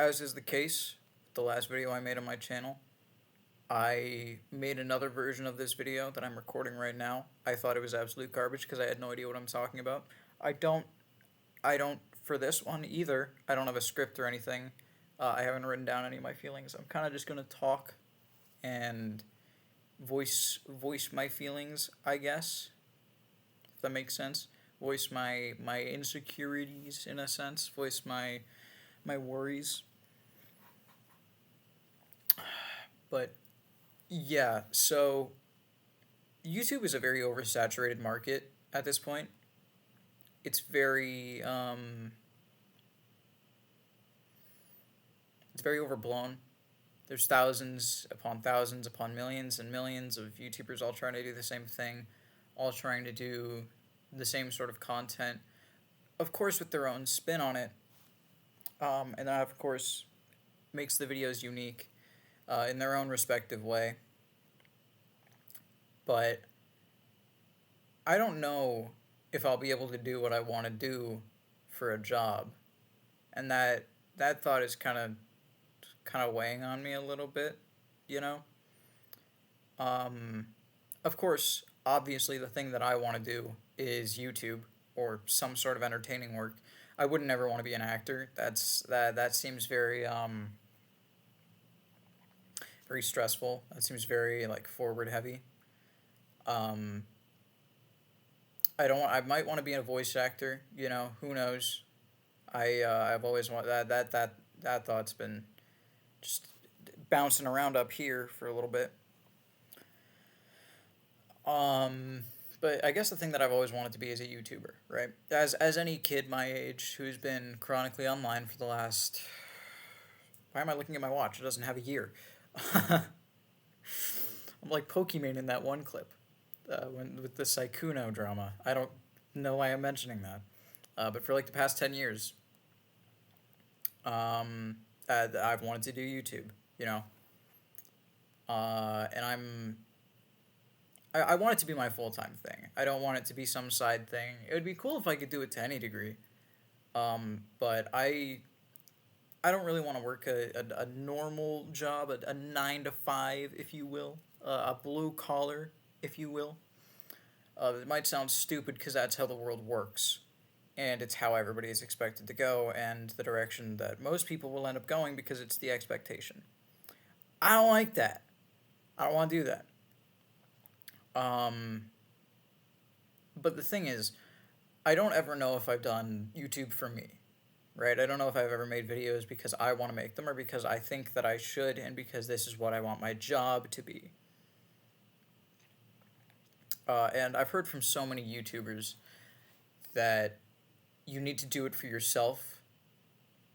as is the case, the last video I made on my channel, I made another version of this video that I'm recording right now. I thought it was absolute garbage because I had no idea what I'm talking about. I don't, I don't, for this one either, I don't have a script or anything. I haven't written down any of my feelings. I'm kind of just going to talk and voice my feelings, I guess, if that makes sense. Voice my insecurities in a sense, voice my worries. But yeah, so YouTube is a very oversaturated market at this point. It's very it's very overblown. There's thousands upon millions and millions of YouTubers all trying to do the same thing, all trying to do the same sort of content, of course with their own spin on it, and that of course makes the videos unique in their own respective way. But I don't know if I'll be able to do what I want to do for a job, and that thought is kind of weighing on me a little bit, you know. Um, of course, obviously, the thing that I want to do is YouTube or some sort of entertaining work. I wouldn't ever want to be an actor. That seems very stressful. That seems very like forward heavy. Um, I don't. I might want to be a voice actor. You know, who knows? I've always wanted that thought's been just bouncing around up here for a little bit. Um, but I guess the thing that I've always wanted to be is a YouTuber, right? As any kid my age who's been chronically online for the last. Why am I looking at my watch? It doesn't have a year. I'm like Pokemon in that one clip, with the Saikuno drama. I don't know why I'm mentioning that, but for like the past 10 years, I've wanted to do YouTube. You know, and I want it to be my full time thing. I don't want it to be some side thing. It would be cool if I could do it to any degree. But I don't really want to work a normal job, a 9 to 5, if you will, a blue collar, if you will. It might sound stupid because that's how the world works, and it's how everybody is expected to go, and the direction that most people will end up going because it's the expectation. I don't like that. I don't want to do that. Um, but the thing is, I don't ever know if I've done YouTube for me, right? I don't know if I've ever made videos because I want to make them or because I think that I should and because this is what I want my job to be. And I've heard from so many YouTubers that you need to do it for yourself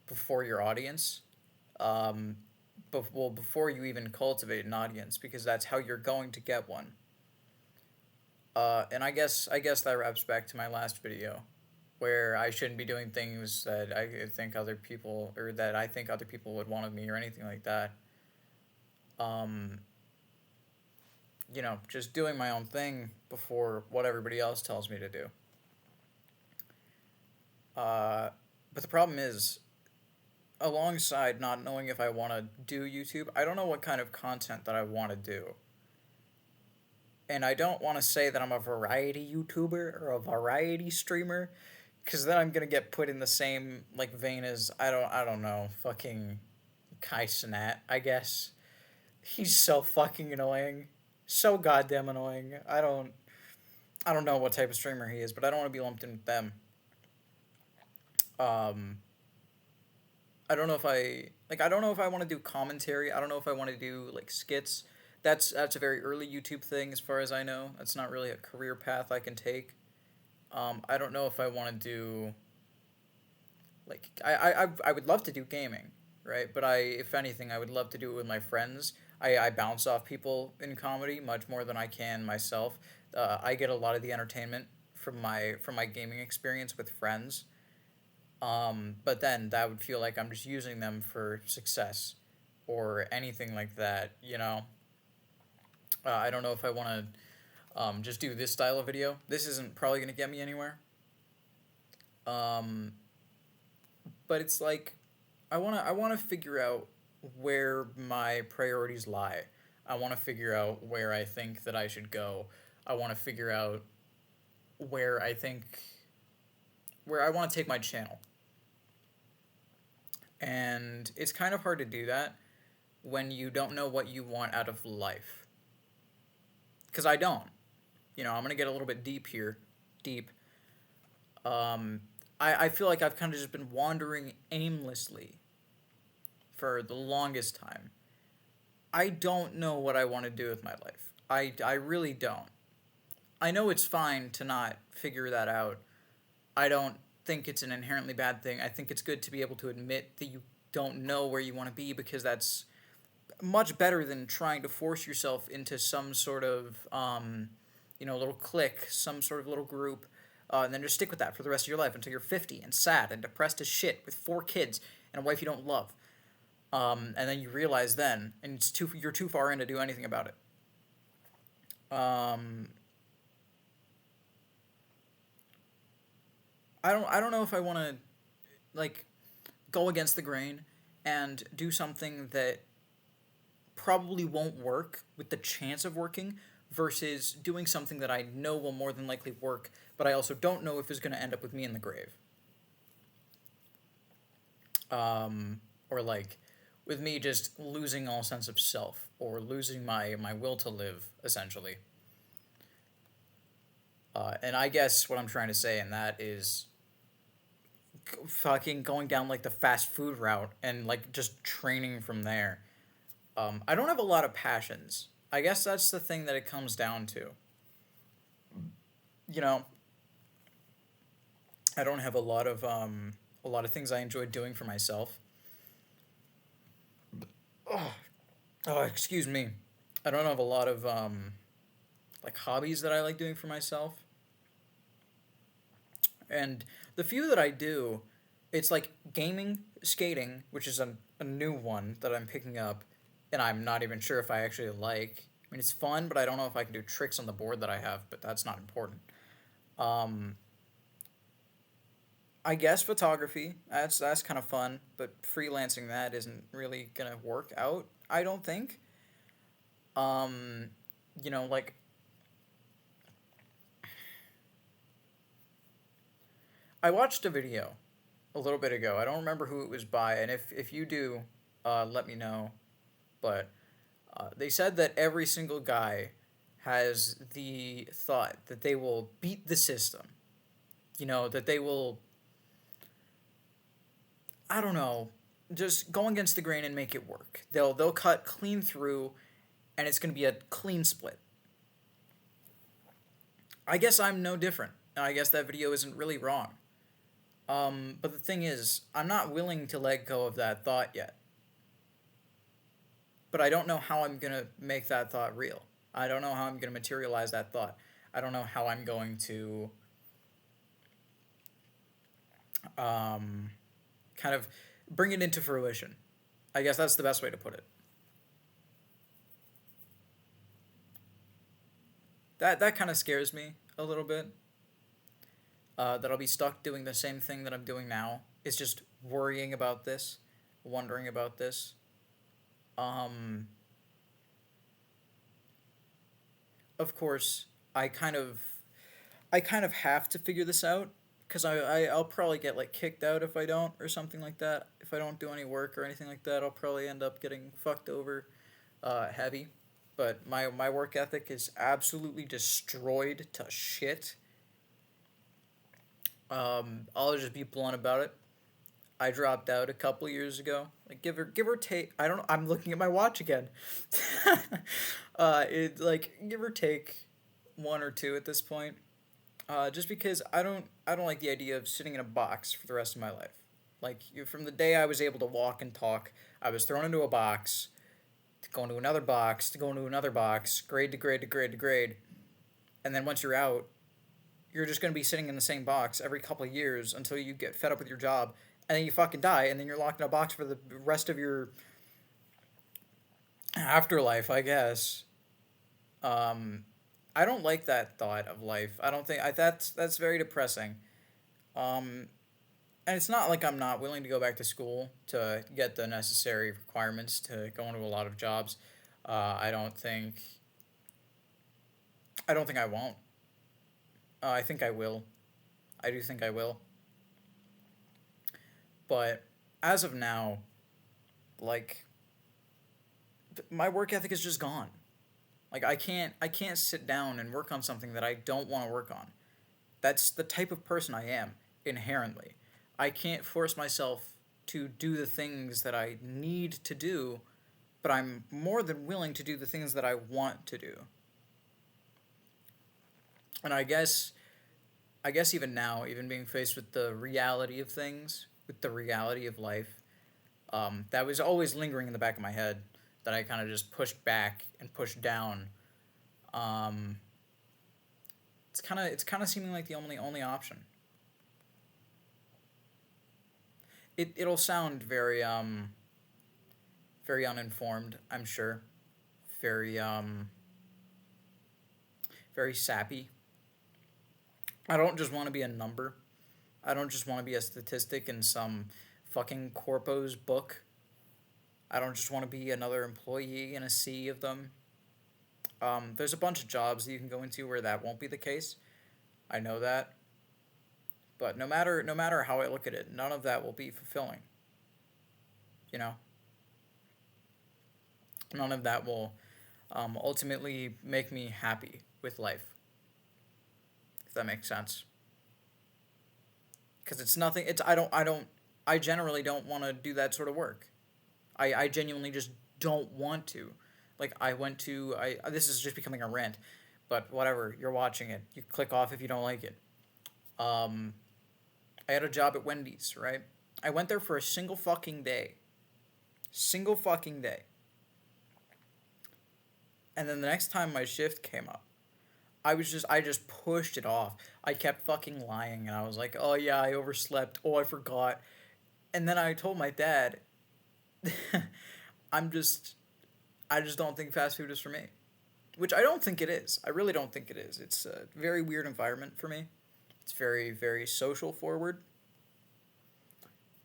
before your audience. Um, before you even cultivate an audience, because that's how you're going to get one. And I guess that wraps back to my last video, where I shouldn't be doing things that I think other people or that I think other people would want of me or anything like that. Um, just doing my own thing before what everybody else tells me to do. Uh, but the problem is, alongside not knowing if I want to do YouTube, I don't know what kind of content that I want to do. And I don't want to say that I'm a variety YouTuber or a variety streamer, because then I'm gonna get put in the same like vein as I don't know, fucking Kai Cenat, I guess. He's so fucking annoying, so goddamn annoying. I don't know what type of streamer he is, but I don't want to be lumped in with them. Um, I don't know if I don't know if I want to do commentary. I don't know if I want to do like skits. That's a very early YouTube thing, as far as I know. That's not really a career path I can take. I don't know if I want to do like I would love to do gaming, right? But if anything, I would love to do it with my friends. I bounce off people in comedy much more than I can myself. I get a lot of the entertainment from my gaming experience with friends. But then that would feel like I'm just using them for success or anything like that, you know? I don't know if I want to just do this style of video. This isn't probably going to get me anywhere. Um, but it's like, I want to figure out where my priorities lie. I want to figure out where I think that I should go. I want to figure out where I think where I want to take my channel. And it's kind of hard to do that when you don't know what you want out of life. Cuz I don't. I'm going to get a little bit deep here. Deep. Um I feel like I've kind of just been wandering aimlessly for the longest time. I don't know what I want to do with my life. I really don't. I know it's fine to not figure that out. I don't think it's an inherently bad thing. I think it's good to be able to admit that you don't know where you want to be, because that's much better than trying to force yourself into some sort of little clique, some sort of little group, and then just stick with that for the rest of your life until you're 50 and sad and depressed as shit with 4 kids and a wife you don't love. And then you realize then, and you're too far in to do anything about it. Um, I don't know if I want to like go against the grain and do something that probably won't work with the chance of working, versus doing something that I know will more than likely work, but I also don't know if it's going to end up with me in the grave. Or like with me just losing all sense of self, or losing my will to live, essentially. And I guess what I'm trying to say in that is fucking going down like the fast food route and like just training from there. I don't have a lot of passions. I guess that's the thing that it comes down to. You know, I don't have a lot of things I enjoy doing for myself. Oh, oh, excuse me. I don't have a lot of like hobbies that I like doing for myself. And the few that I do, it's like gaming, skating, which is a new one that I'm picking up, and I'm not even sure if I actually like. I mean, it's fun, but I don't know if I can do tricks on the board that I have, but that's not important. Um, I guess photography, that's kind of fun, but freelancing that isn't really gonna work out, I don't think. Um, like I watched a video a little bit ago. I don't remember who it was by, and if you do, let me know. But they said that every single guy has the thought that they will beat the system. That they will, I don't know, just go against the grain and make it work. They'll cut clean through, and it's gonna be a clean split. I guess I'm no different. And I guess that video isn't really wrong. But the thing is, I'm not willing to let go of that thought yet. But I don't know how I'm gonna make that thought real. I don't know how I'm gonna materialize that thought. I don't know how I'm going to um, kind of bring it into fruition. I guess that's the best way to put it. That kind of scares me a little bit. That I'll be stuck doing the same thing that I'm doing now. It's just worrying about this, wondering about this. Um, of course, I kind of I kind of have to figure this out, because I'll probably get like kicked out if I don't, or something like that. If I don't do any work or anything like that, I'll probably end up getting fucked over heavy. But my work ethic is absolutely destroyed to shit. I'll just be blunt about it. I dropped out a couple years ago. Like give or take. I don't know. I'm looking at my watch again. It like give or take 1 or 2 at this point. Just because I don't like the idea of sitting in a box for the rest of my life. Like from the day I was able to walk and talk, I was thrown into a box, to go into another box, to go into another box, grade to grade to grade to grade, and then once you're out, you're just gonna be sitting in the same box every couple of years until you get fed up with your job, and then you fucking die, and then you're locked in a box for the rest of your afterlife, I guess. Um, I don't like that thought of life. I don't think that's very depressing. Um, And it's not like I'm not willing to go back to school to get the necessary requirements to go into a lot of jobs. I don't think I won't. I think I will. I do think I will. But as of now, like my work ethic is just gone. Like I can't sit down and work on something that I don't want to work on. That's the type of person I am inherently. I can't force myself to do the things that I need to do, but I'm more than willing to do the things that I want to do. And I guess even now, even being faced with the reality of things, with the reality of life, that was always lingering in the back of my head that I kind of just pushed back and pushed down. Um, it's kind of seeming like the only option. It'll sound very uninformed, I'm sure. Very very sappy. I don't just want to be a number. I don't just want to be a statistic in some fucking corpo's book. I don't just want to be another employee in a sea of them. There's a bunch of jobs that you can go into where that won't be the case. I know that, but no matter how I look at it, none of that will be fulfilling. You know, none of that will ultimately make me happy with life. If that makes sense, because it's nothing. It's I generally don't want to do that sort of work. I genuinely just don't want to. Like I went to I this is just becoming a rant, but whatever. You're watching it. You click off if you don't like it. Um, I had a job at Wendy's, right? I went there for a single fucking day. Single fucking day. And then the next time my shift came up, I just pushed it off. I kept fucking lying and I was like, "Oh yeah, I overslept. Oh, I forgot." And then I told my dad, "I'm just I just don't think fast food is for me." Which I don't think it is. I really don't think it is. It's a very weird environment for me. It's very social forward.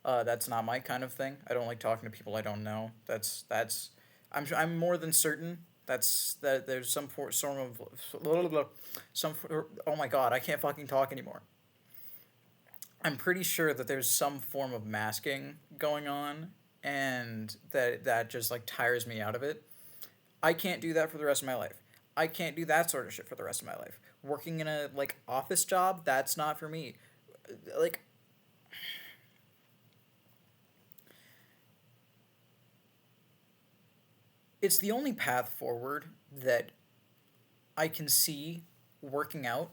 That's not my kind of thing. I don't like talking to people I don't know. That's I'm more than certain that there's some sort of oh my god, I can't fucking talk anymore. I'm pretty sure that there's some form of masking going on and that just like tires me out of it. I can't do that for the rest of my life. I can't do that sort of shit for the rest of my life. Working in a like office job, that's not for me. Like it's the only path forward that I can see working out,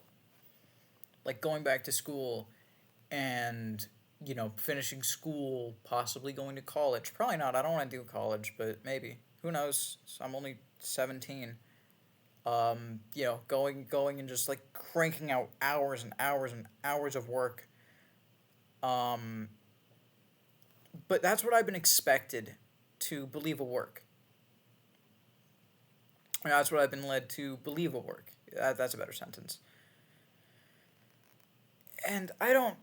like going back to school and finishing school, possibly going to college. Probably not. I don't want to do college, but maybe. Who knows? So I'm only 17. Going and just like cranking out hours and hours and hours of work. Um, but that's what I've been expected to believe will work. That's what I've been led to believe will work. That's a better sentence. And I don't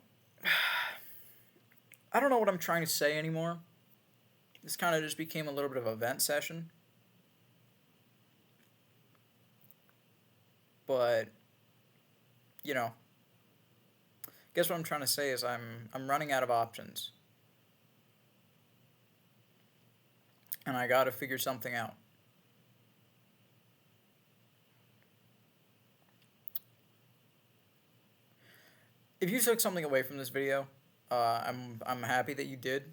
know what I'm trying to say anymore. This kind of just became a little bit of a vent session. But you know, guess what I'm trying to say is I'm running out of options, and I got to figure something out. If you took something away from this video, I'm happy that you did.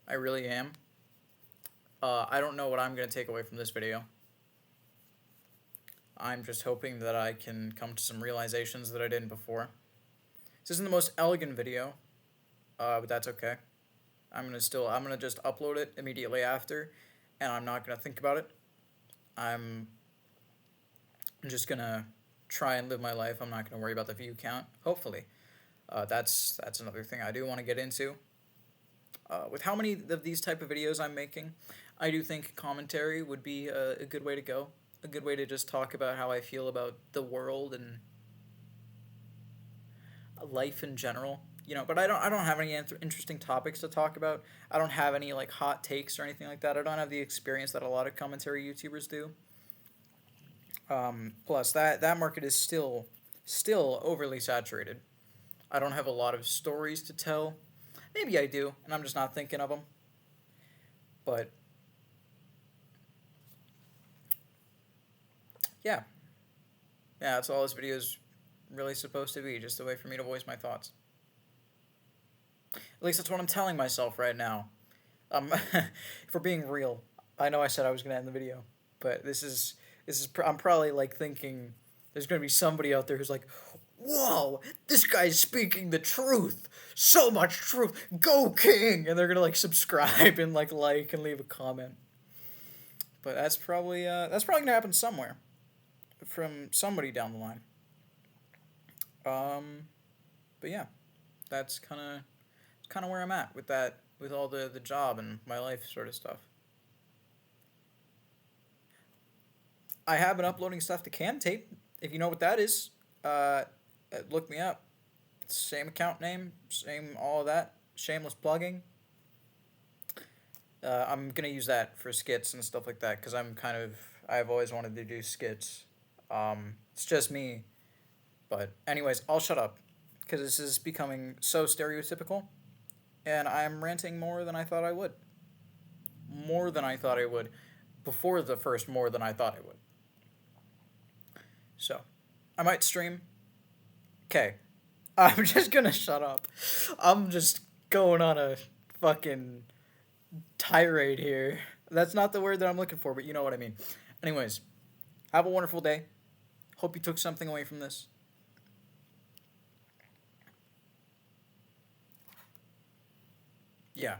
I really am. I don't know what I'm gonna take away from this video. I'm just hoping that I can come to some realizations that I didn't before. This isn't the most elegant video, but that's okay. I'm gonna just upload it immediately after, and I'm not gonna think about it. I'm just gonna try and live my life. I'm not gonna worry about the view count. Hopefully, that's another thing I do want to get into. With how many of these type of videos I'm making, I do think commentary would be a good way to go. A good way to just talk about how I feel about the world and life in general. But I don't have any interesting topics to talk about. I don't have any like hot takes or anything like that. I don't have the experience that a lot of commentary YouTubers do. Plus, that market is still overly saturated. I don't have a lot of stories to tell. Maybe I do, and I'm just not thinking of them. But yeah, yeah, that's all this video is really supposed to be, just a way for me to voice my thoughts. At least that's what I'm telling myself right now. If we're being real, I know I said I was gonna end the video, but I'm probably like thinking there's gonna be somebody out there who's like, "Whoa, this guy's speaking the truth, so much truth, go King!" And they're gonna like subscribe and like and leave a comment. But that's probably gonna happen somewhere from somebody down the line. Um, but yeah, that's kind of where I'm at with that, with all the job and my life sort of stuff. I have been uploading stuff to Camtape. If you know what that is, look me up. Same account name, same all of that. Shameless plugging. I'm gonna use that for skits and stuff like that because I've always wanted to do skits. It's just me. But anyways, I'll shut up because this is becoming so stereotypical, and I'm ranting more than I thought I would. More than I thought I would before the first more than I thought I would. So, I might stream. Okay. I'm just gonna shut up. I'm just going on a fucking tirade here. That's not the word that I'm looking for, but you know what I mean. Anyways, have a wonderful day. Hope you took something away from this. Yeah.